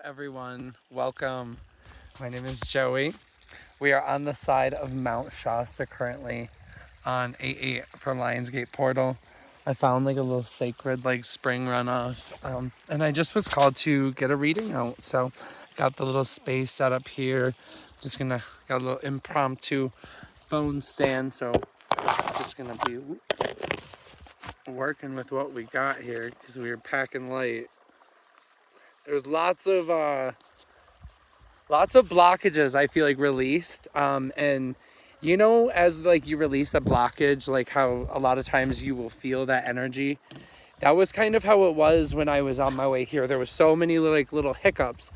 everyone. Welcome. My name is Joey. We are on the side of Mount Shasta currently on 88 from Lionsgateportal. I found like a little sacred like spring runoff, and I just was called to get a reading out. So got the little space set up here. Got a little impromptu phone stand. So just gonna be working with what we got here because we were packing light. There's lots of blockages I feel like released, and as like you release a blockage, like how a lot of times you will feel that energy. That was kind of how it was when I was on my way here. There was so many little hiccups,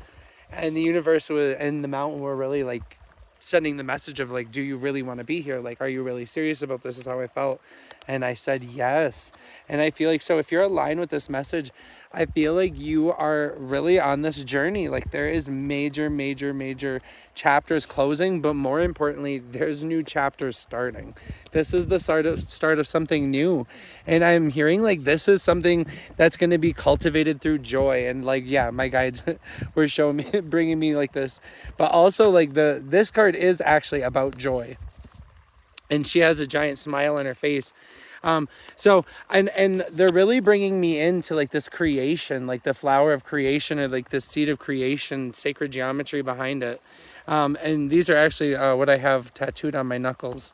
and the universe and the mountain were really like sending the message of like, do you really want to be here? Like, are you really serious about this? Is how I felt. And I said yes. And I feel like, so if you're aligned with this message, I feel like you are really on this journey. Like there is major chapters closing, but more importantly, there's new chapters starting. This is the start of something new. And I'm hearing like this is something that's going to be cultivated through joy. And like, yeah, my guides were showing me, bringing me like this, but also like this card is actually about joy. And she has a giant smile on her face. And they're really bringing me into like this creation, like the flower of creation, or like this seed of creation, sacred geometry behind it. And these are actually what I have tattooed on my knuckles.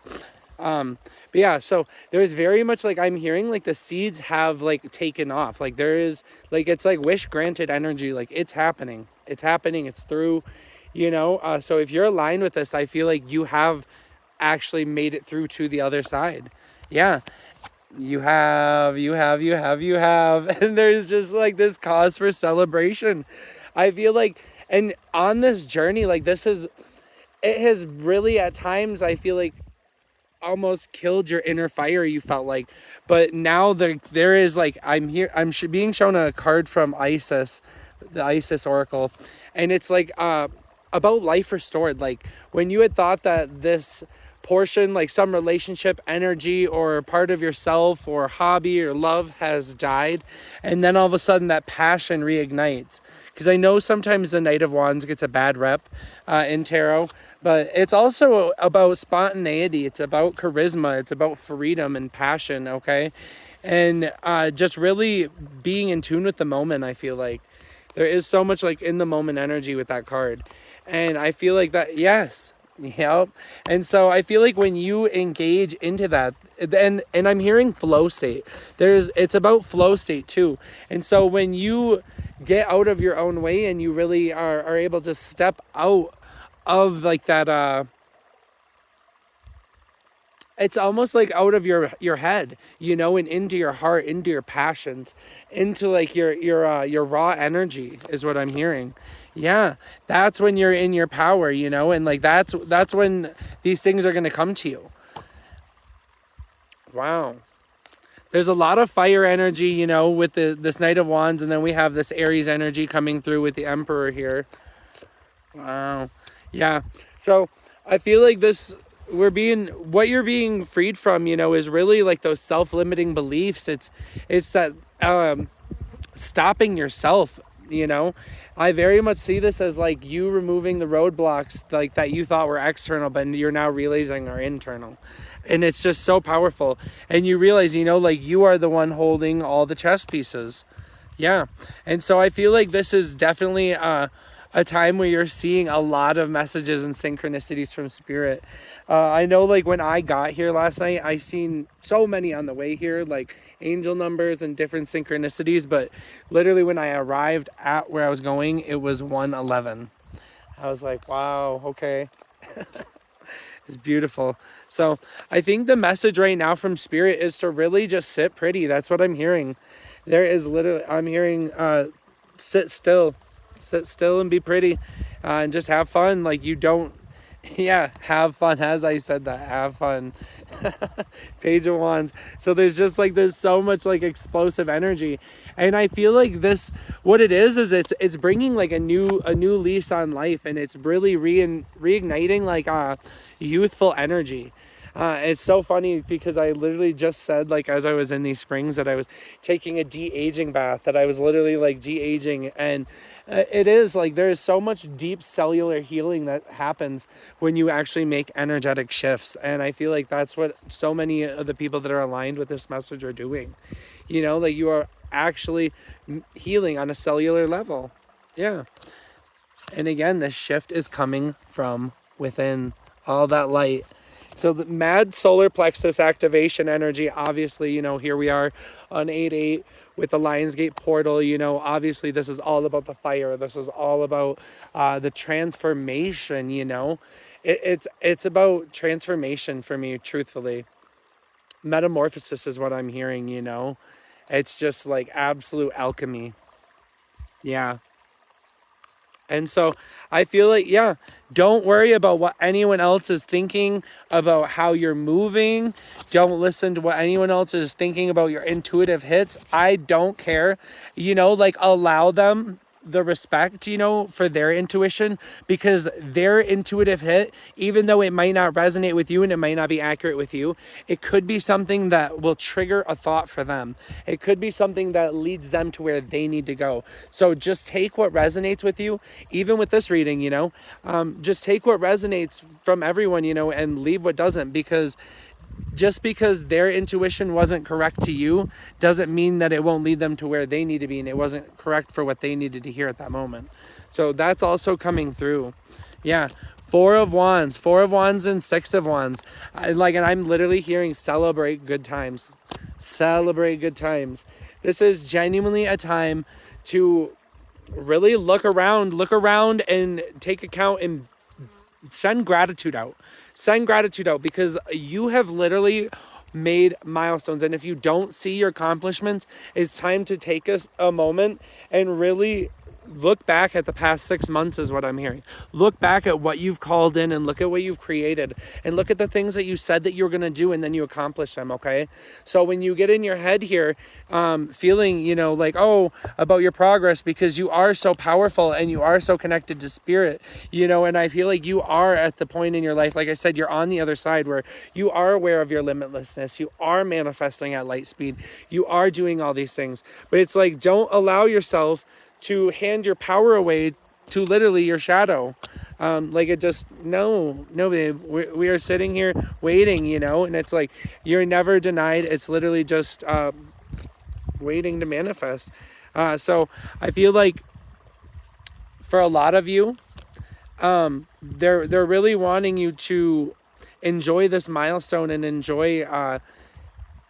But yeah, so there's very much like I'm hearing like the seeds have like taken off. Like there is like, it's like wish granted energy. Like it's happening. It's through, so if you're aligned with this, I feel like you have actually made it through to the other side. Yeah, you have, and there's just like this cause for celebration. I feel like, and on this journey, like it has really at times, I feel like almost killed your inner fire, you felt like, but now there is like, I'm being shown a card from Isis, the Isis Oracle, and it's like about life restored. Like when you had thought that this portion, like some relationship energy or part of yourself or hobby or love has died, and then all of a sudden that passion reignites. Because I know sometimes the Knight of Wands gets a bad rep in tarot, but it's also about spontaneity, it's about charisma, it's about freedom and passion, okay? And just really being in tune with the moment. I feel like there is so much like in the moment energy with that card, and I feel like that, yes. Yep. And so I feel like when you engage into that, and I'm hearing flow state, it's about flow state too. And so when you get out of your own way and you really are able to step out of like that, it's almost like out of your head, and into your heart, into your passions, into like your raw energy is what I'm hearing. Yeah, that's when you're in your power, and like that's when these things are going to come to you. Wow. There's a lot of fire energy, with this Knight of Wands, and then we have this Aries energy coming through with the Emperor here. Wow. Yeah. So I feel like what you're being freed from, is really like those self-limiting beliefs. It's that stopping yourself, I very much see this as like you removing the roadblocks like that you thought were external, but you're now realizing are internal. And it's just so powerful. And you realize, like you are the one holding all the chess pieces. Yeah. And so I feel like this is definitely a time where you're seeing a lot of messages and synchronicities from spirit. I know like when I got here last night, I seen so many on the way here, like angel numbers and different synchronicities, but literally when I arrived at where I was going, it was 111. I was like, wow, okay. It's beautiful. So I think the message right now from spirit is to really just sit pretty. That's what I'm hearing. I'm hearing sit still and be pretty, and just have fun. Like have fun. As I said that, have fun. Page of Wands. So there's just like there's so much like explosive energy, and I feel like this, what it is it's bringing like a new lease on life, and it's really reigniting like youthful energy. It's so funny because I literally just said, like, as I was in these springs, that I was taking a de-aging bath, that I was literally like de-aging. And it is like there is so much deep cellular healing that happens when you actually make energetic shifts. And I feel like that's what so many of the people that are aligned with this message are doing. You know, like you are actually healing on a cellular level. Yeah. And again, this shift is coming from within, all that light. So the mad solar plexus activation energy, obviously, you know, here we are on 8/8 with the Lionsgate portal. You know, obviously this is all about the fire. This is all about the transformation, you know. It's about transformation for me, truthfully. Metamorphosis is what I'm hearing, you know. It's just like absolute alchemy. Yeah. And so I feel like, yeah, don't worry about what anyone else is thinking about how you're moving. Don't listen to what anyone else is thinking about your intuitive hits. I don't care. You know, like allow them the respect, you know, for their intuition, because their intuitive hit, even though it might not resonate with you and it might not be accurate with you, it could be something that will trigger a thought for them. It could be something that leads them to where they need to go. So just take what resonates with you, even with this reading, you know, just take what resonates from everyone, you know, and leave what doesn't, because just because their intuition wasn't correct to you doesn't mean that it won't lead them to where they need to be, and it wasn't correct for what they needed to hear at that moment. So that's also coming through. Yeah. Four of Wands and Six of Wands. And I'm literally hearing celebrate good times. Celebrate good times. This is genuinely a time to really look around and take account and send gratitude out. Send gratitude out, because you have literally made milestones. And if you don't see your accomplishments, it's time to take a moment and really look back at the past 6 months is what I'm hearing. Look back at what you've called in and look at what you've created and look at the things that you said that you were going to do and then you accomplished them, okay? So when you get in your head here, feeling, you know, like, oh, about your progress, because you are so powerful and you are so connected to spirit, you know, and I feel like you are at the point in your life, like I said, you're on the other side where you are aware of your limitlessness. You are manifesting at light speed. You are doing all these things, but it's like, don't allow yourself to hand your power away to literally your shadow. Like it just, no, babe, we are sitting here waiting, you know, and it's like, you're never denied. It's literally just waiting to manifest. So I feel like for a lot of you, they're really wanting you to enjoy this milestone and enjoy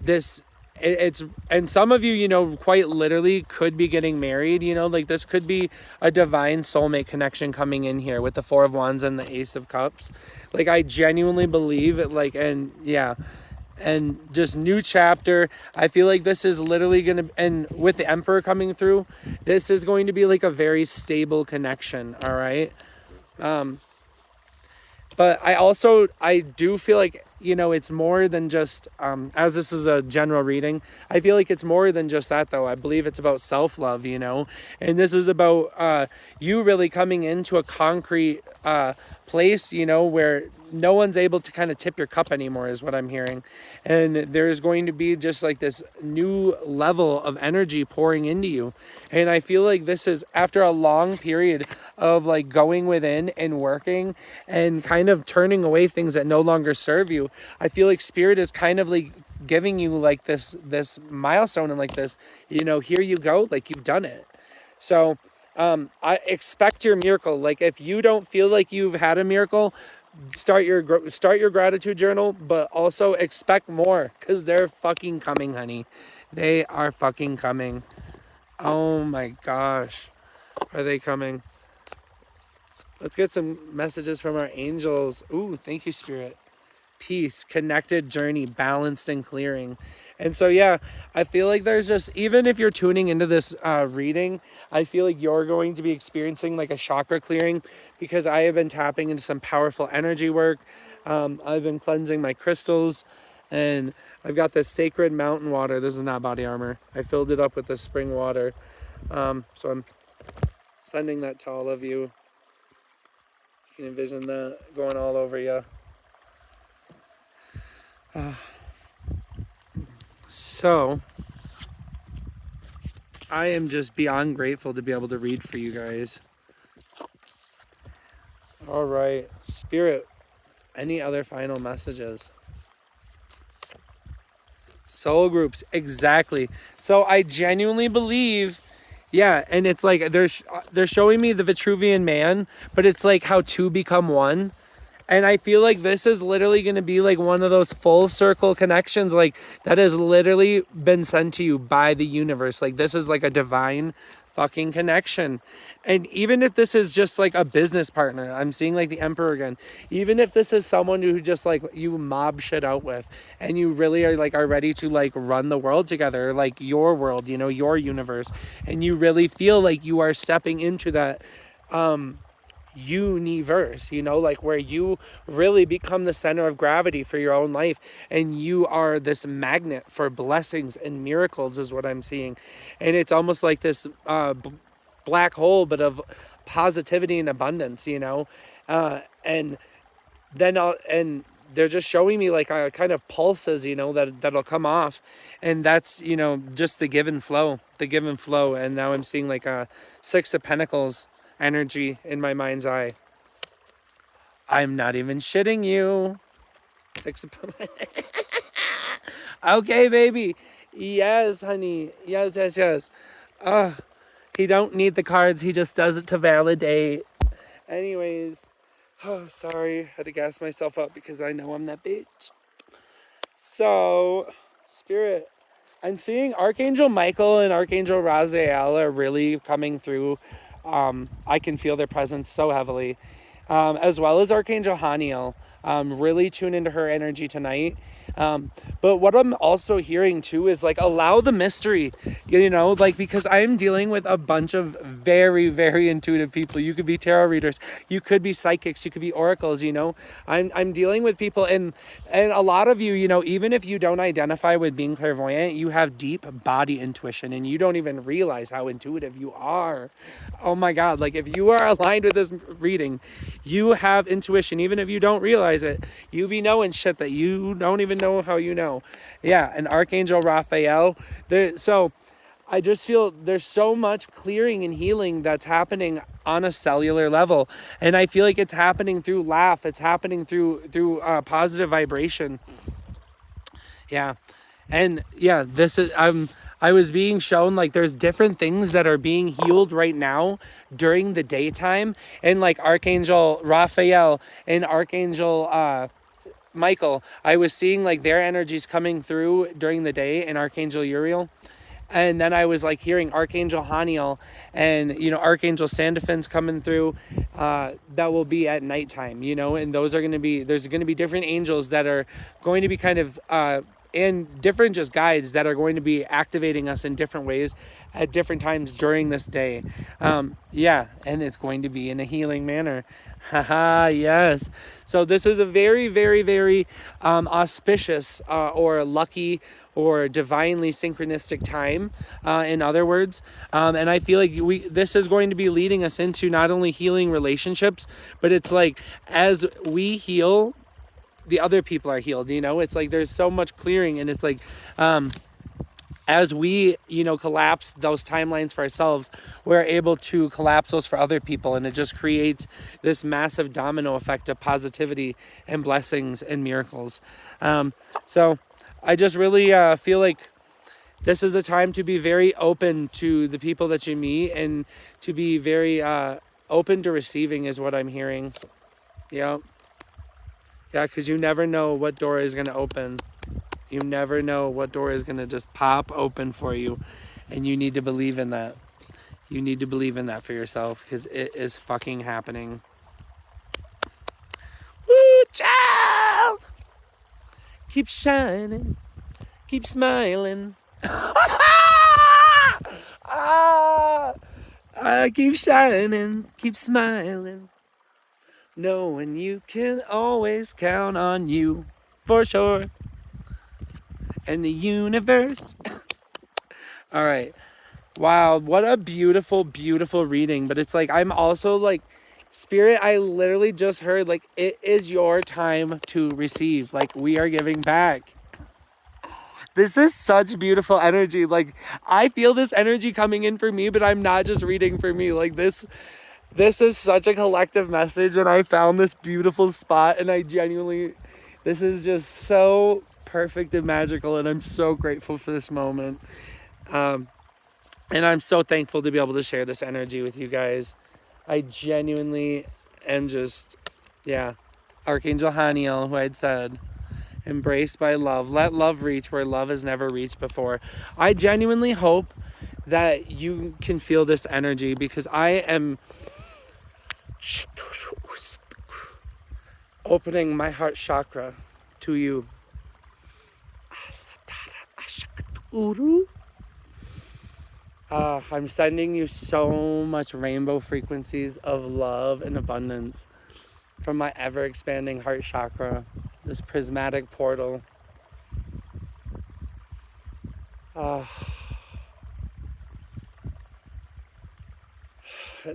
this. It's, and some of you, you know, quite literally could be getting married, you know, like this could be a divine soulmate connection coming in here with the Four of Wands and the Ace of Cups. Like I genuinely believe it, like, and yeah, and just new chapter. I feel like this is literally going to, and with the Emperor coming through, this is going to be like a very stable connection. All right. But I do feel like, you know, it's more than just, as this is a general reading, I feel like it's more than just that, though. I believe it's about self-love, you know, and this is about you really coming into a concrete place, you know, where no one's able to kind of tip your cup anymore is what I'm hearing. And there's going to be just like this new level of energy pouring into you. And I feel like this is after a long period of like going within and working and kind of turning away things that no longer serve you. I feel like spirit is kind of like giving you like this milestone and like this, you know, here you go, like you've done it. So I expect your miracle. Like if you don't feel like you've had a miracle, start your gratitude journal, but also expect more, because they're fucking coming, honey. They are fucking coming. Oh my gosh, are they coming? Let's get some messages from our angels. Ooh, thank you, Spirit. Peace, connected journey, balanced and clearing. And so, yeah, I feel like there's just, even if you're tuning into this reading, I feel like you're going to be experiencing like a chakra clearing, because I have been tapping into some powerful energy work. I've been cleansing my crystals, and I've got this sacred mountain water. This is not body armor. I filled it up with this spring water. So I'm sending that to all of you. You can envision that going all over you. So, I am just beyond grateful to be able to read for you guys. All right, Spirit, any other final messages? Soul groups, exactly. So I genuinely believe, yeah, and it's like they're showing me the Vitruvian Man, but it's like how two become one. And I feel like this is literally going to be like one of those full circle connections, like that has literally been sent to you by the universe. Like this is like a divine fucking connection. And even if this is just like a business partner, I'm seeing like the Emperor again. Even if this is someone who just like you mob shit out with and you really are ready to like run the world together, like your world, you know, your universe. And you really feel like you are stepping into that universe, you know, like where you really become the center of gravity for your own life and you are this magnet for blessings and miracles is what I'm seeing. And it's almost like this black hole but of positivity and abundance, you know. And then and they're just showing me like kind of pulses, you know, that'll come off, and that's, you know, just the give and flow. And now I'm seeing like a Six of Pentacles energy in my mind's eye. I'm not even shitting you. Six of Okay, baby. Yes, honey. Yes. He don't need the cards. He just does it to validate. Anyways. Oh, sorry. Had to gas myself up because I know I'm that bitch. So, Spirit, I'm seeing Archangel Michael and Archangel Raziel are really coming through. I can feel their presence so heavily. As well as Archangel Haniel. Really tune into her energy tonight. But what I'm also hearing too is like allow the mystery, you know, like because I'm dealing with a bunch of very, very intuitive people. You could be tarot readers, you could be psychics, you could be oracles, you know. I'm dealing with people and a lot of you, you know, even if you don't identify with being clairvoyant, you have deep body intuition and you don't even realize how intuitive you are. Oh my God, like if you are aligned with this reading, you have intuition, even if you don't realize it. You be knowing shit that you don't even know how you know. Yeah, and Archangel Raphael. So I just feel there's so much clearing and healing that's happening on a cellular level. And I feel like it's happening through laugh. It's happening through positive vibration. Yeah. And yeah, this is I was being shown like there's different things that are being healed right now during the daytime, and like Archangel Raphael and Archangel Michael, I was seeing like their energies coming through during the day, and Archangel Uriel. And then I was like hearing Archangel Haniel and, you know, Archangel Sandophin's coming through, that will be at nighttime, you know, and there's going to be different angels that are going to be kind of, and different just guides that are going to be activating us in different ways at different times during this day. Yeah, and it's going to be in a healing manner. Haha, yes. So this is a very, very, very auspicious or lucky or divinely synchronistic time, in other words. And I feel like this is going to be leading us into not only healing relationships, but it's like as we heal, the other people are healed, you know. It's like there's so much clearing, and it's like as we, you know, collapse those timelines for ourselves, we're able to collapse those for other people, and it just creates this massive domino effect of positivity and blessings and miracles. So I just really feel like this is a time to be very open to the people that you meet and to be very open to receiving is what I'm hearing. Yeah, because you never know what door is going to open. You never know what door is going to just pop open for you. And you need to believe in that. You need to believe in that for yourself because it is fucking happening. Woo, child! Keep shining. Keep smiling. Keep shining. Keep smiling. Knowing you can always count on you. For sure. And the universe. All right. Wow, what a beautiful, beautiful reading. But it's like I'm also like Spirit, I literally just heard, like, it is your time to receive. Like, we are giving back. This is such beautiful energy. Like, I feel this energy coming in for me, but I'm not just reading for me. Like, this is such a collective message, and I found this beautiful spot, and I genuinely, this is just so perfect and magical, and I'm so grateful for this moment. And I'm so thankful to be able to share this energy with you guys. I genuinely am just, yeah. Archangel Haniel, who I'd said, embraced by love. Let love reach where love has never reached before. I genuinely hope that you can feel this energy, because I am opening my heart chakra to you. I'm sending you so much rainbow frequencies of love and abundance from my ever-expanding heart chakra, this prismatic portal. And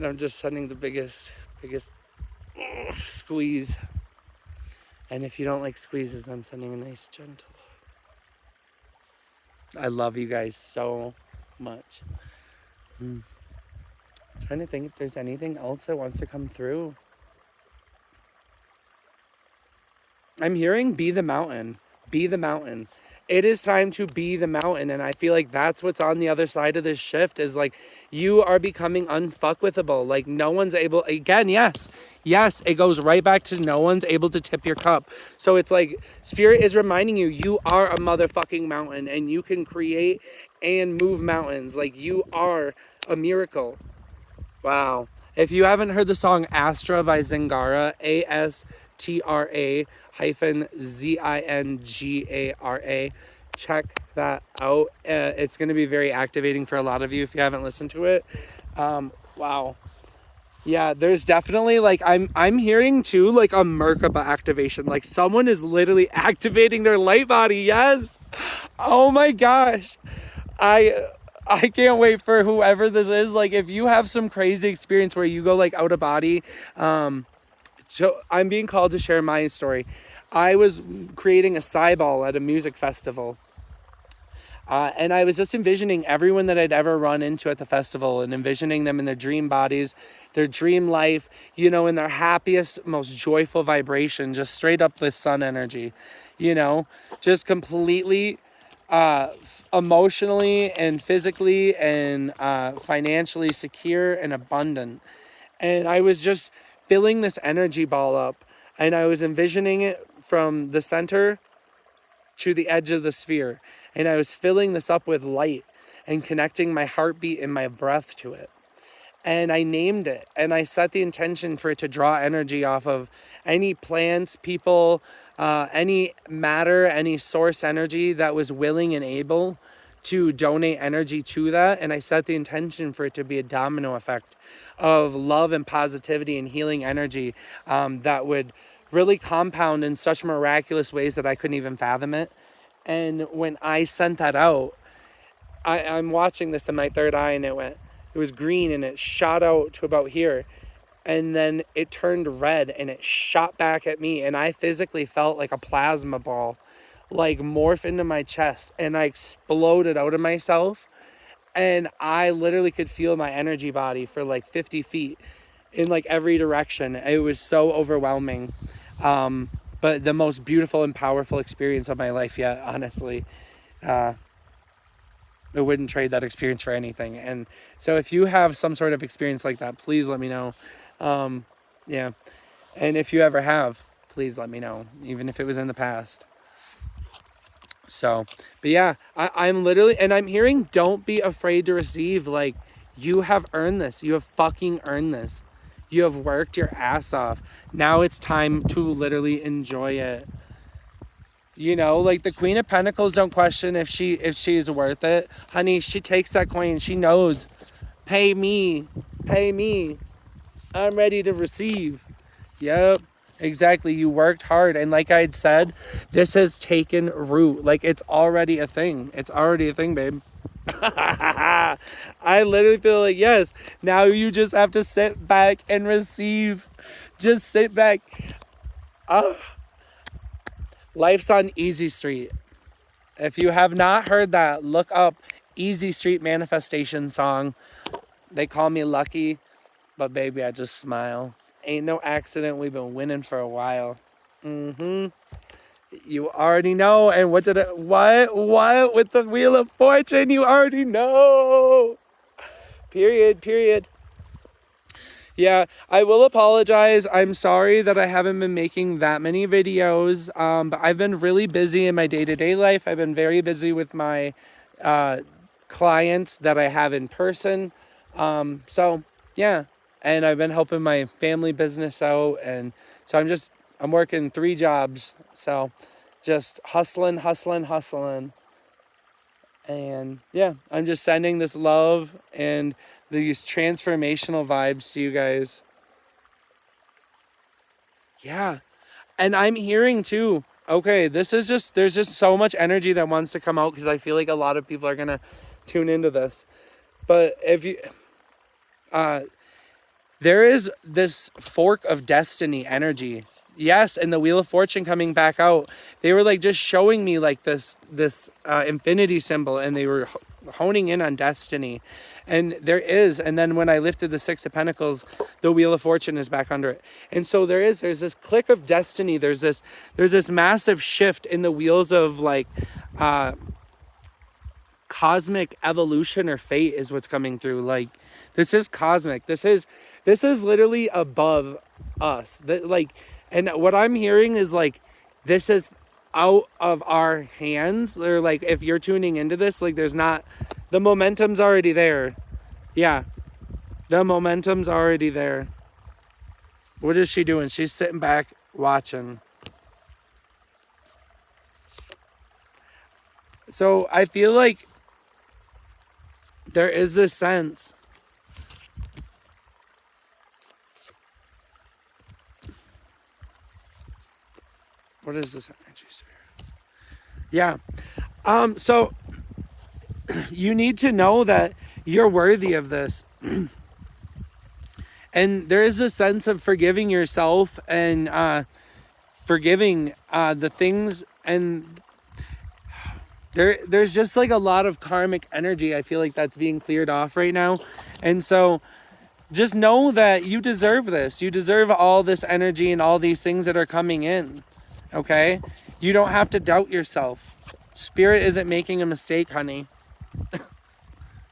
I'm just sending the biggest squeeze. And if you don't like squeezes, I'm sending a nice gentle. I love you guys so much. Trying to think if there's anything else that wants to come through. I'm hearing be the mountain. Be the mountain. It is time to be the mountain. And I feel like that's what's on the other side of this shift, is like, you are becoming unfuckwithable. Like, no one's able, again, yes, it goes right back to no one's able to tip your cup. So it's like, Spirit is reminding you, you are a motherfucking mountain, and you can create and move mountains. Like, you are a miracle. Wow. If you haven't heard the song Astra by Zingara, ASTRA-ZINGARA, check that out. It's going to be very activating for a lot of you if you haven't listened to it. Wow. Yeah, there's definitely, like, I'm hearing too, like, a Merkaba activation. Like, someone is literally activating their light body. Yes. Oh my gosh. I can't wait for whoever this is. Like, if you have some crazy experience where you go, like, out of body, so I'm being called to share my story. I was creating a Cyball at a music festival. And I was just envisioning everyone that I'd ever run into at the festival, and envisioning them in their dream bodies, their dream life, you know, in their happiest, most joyful vibration, just straight up the sun energy, you know, just completely emotionally and physically and financially secure and abundant. And I was just filling this energy ball up, and I was envisioning it from the center to the edge of the sphere. And I was filling this up with light and connecting my heartbeat and my breath to it. And I named it, and I set the intention for it to draw energy off of any plants, people, any matter, any source energy that was willing and able to donate energy to that. And I set the intention for it to be a domino effect of love and positivity and healing energy that would really compound in such miraculous ways that I couldn't even fathom it. And when I sent that out, I'm watching this in my third eye, and it was green, and it shot out to about here. And then it turned red, and it shot back at me. And I physically felt like a plasma ball, like, morph into my chest. And I exploded out of myself. And I literally could feel my energy body for like 50 feet in like every direction. It was so overwhelming. But the most beautiful and powerful experience of my life yet, honestly. I wouldn't trade that experience for anything. And so if you have some sort of experience like that, please let me know. Yeah. And if you ever have, please let me know, even if it was in the past. So, but yeah, I'm literally, and I'm hearing, don't be afraid to receive. Like, you have earned this. You have fucking earned this. You have worked your ass off. Now it's time to literally enjoy it. You know, like the Queen of Pentacles don't question if she is worth it. Honey, she takes that coin. She knows. Pay me. Pay me. I'm ready to receive. Yep. Exactly. You worked hard. And like I'd said, this has taken root. Like, it's already a thing. It's already a thing, babe. I literally feel like, yes, now you just have to sit back and receive. Just sit back. Life's on Easy Street. If you have not heard that, look up Easy Street Manifestation song. They call me lucky, but baby, I just smile. Ain't no accident. We've been winning for a while. You already know. And what with the Wheel of Fortune? You already know. Period. Yeah, I will apologize. I'm sorry that I haven't been making that many videos. But I've been really busy in my day-to-day life. I've been very busy with my clients that I have in person. So yeah, and I've been helping my family business out, and so I'm working 3 jobs. So just hustling. And yeah, I'm just sending this love and these transformational vibes to you guys. Yeah. And I'm hearing too, okay, there's just so much energy that wants to come out because I feel like a lot of people are going to tune into this. But if you, there is this fork of destiny energy. Yes, and the Wheel of Fortune coming back out. They were like just showing me like this infinity symbol, and they were honing in on destiny. And there is, and then when I lifted the 6 of Pentacles, the Wheel of Fortune is back under it. And so there's this click of destiny. There's this massive shift in the wheels of like cosmic evolution or fate is what's coming through. Like, this is cosmic. This is literally above us. And what I'm hearing is like, this is out of our hands. Or like, if you're tuning into this, like, the momentum's already there. Yeah, the momentum's already there. What is she doing? She's sitting back watching. So I feel like there is this sense. What is this energy, Spirit? Yeah. So you need to know that you're worthy of this. And there is a sense of forgiving yourself and forgiving the things, and there's just like a lot of karmic energy. I feel like that's being cleared off right now. And so just know that you deserve this. You deserve all this energy and all these things that are coming in. Okay? You don't have to doubt yourself. Spirit isn't making a mistake, honey.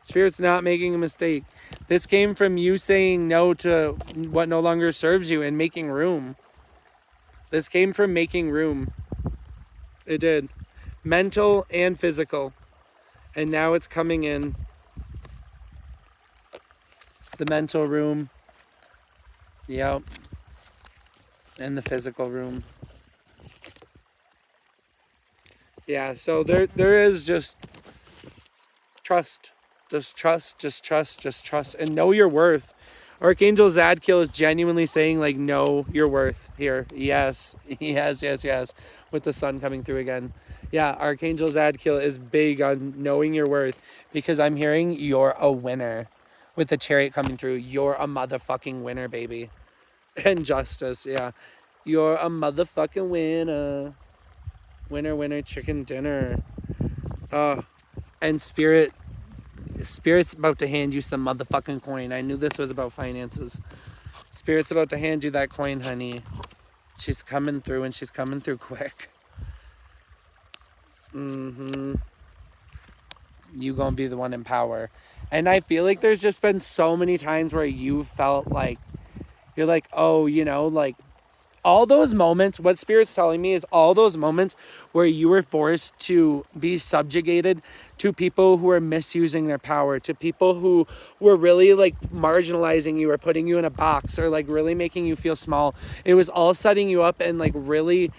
Spirit's not making a mistake. This came from you saying no to what no longer serves you and making room. This came from making room. It did. Mental and physical. And now it's coming in. The mental room. Yep. And the physical room. Yeah, so there is just trust. Just trust, and know your worth. Archangel Zadkiel is genuinely saying, like, know your worth here. Yes, with the sun coming through again. Yeah, Archangel Zadkiel is big on knowing your worth, because I'm hearing you're a winner. With the Chariot coming through, you're a motherfucking winner, baby. And Justice, yeah. You're a motherfucking winner. Winner, chicken dinner. And Spirit's about to hand you some motherfucking coin. I knew this was about finances. Spirit's about to hand you that coin, honey. She's coming through, and she's coming through quick. You gonna be the one in power. And I feel like there's just been so many times where you felt like, you're like, oh, you know, like, all those moments, what Spirit's telling me is all those moments where you were forced to be subjugated to people who are misusing their power, to people who were really like marginalizing you or putting you in a box or like really making you feel small. It was all setting you up and like really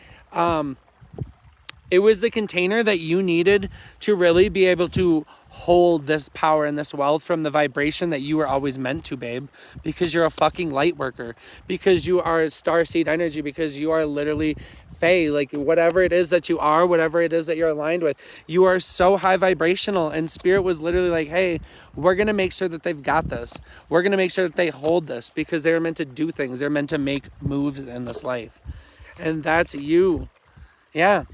It was the container that you needed to really be able to hold this power and this wealth from the vibration that you were always meant to, babe. Because you're a fucking light worker. Because you are starseed energy. Because you are literally Fae. Like, whatever it is that you are, whatever it is that you're aligned with, you are so high vibrational. And Spirit was literally like, hey, we're going to make sure that they've got this. We're going to make sure that they hold this. Because they're meant to do things. They're meant to make moves in this life. And that's you. Yeah.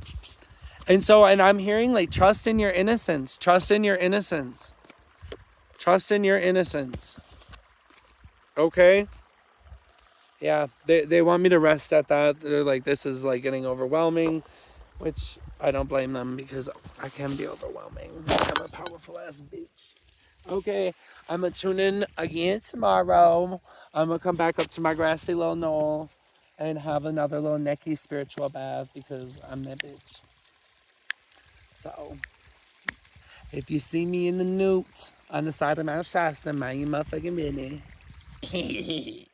And so, and I'm hearing like, trust in your innocence. Trust in your innocence. Trust in your innocence. Okay? Yeah, they want me to rest at that. They're like, this is like getting overwhelming, which I don't blame them because I can be overwhelming. I'm a powerful ass bitch. Okay, I'm going to tune in again tomorrow. I'm going to come back up to my grassy little knoll and have another little necky spiritual bath because I'm that bitch. So, if you see me in the newt on the side of Mount Shasta, mind your motherfucking business.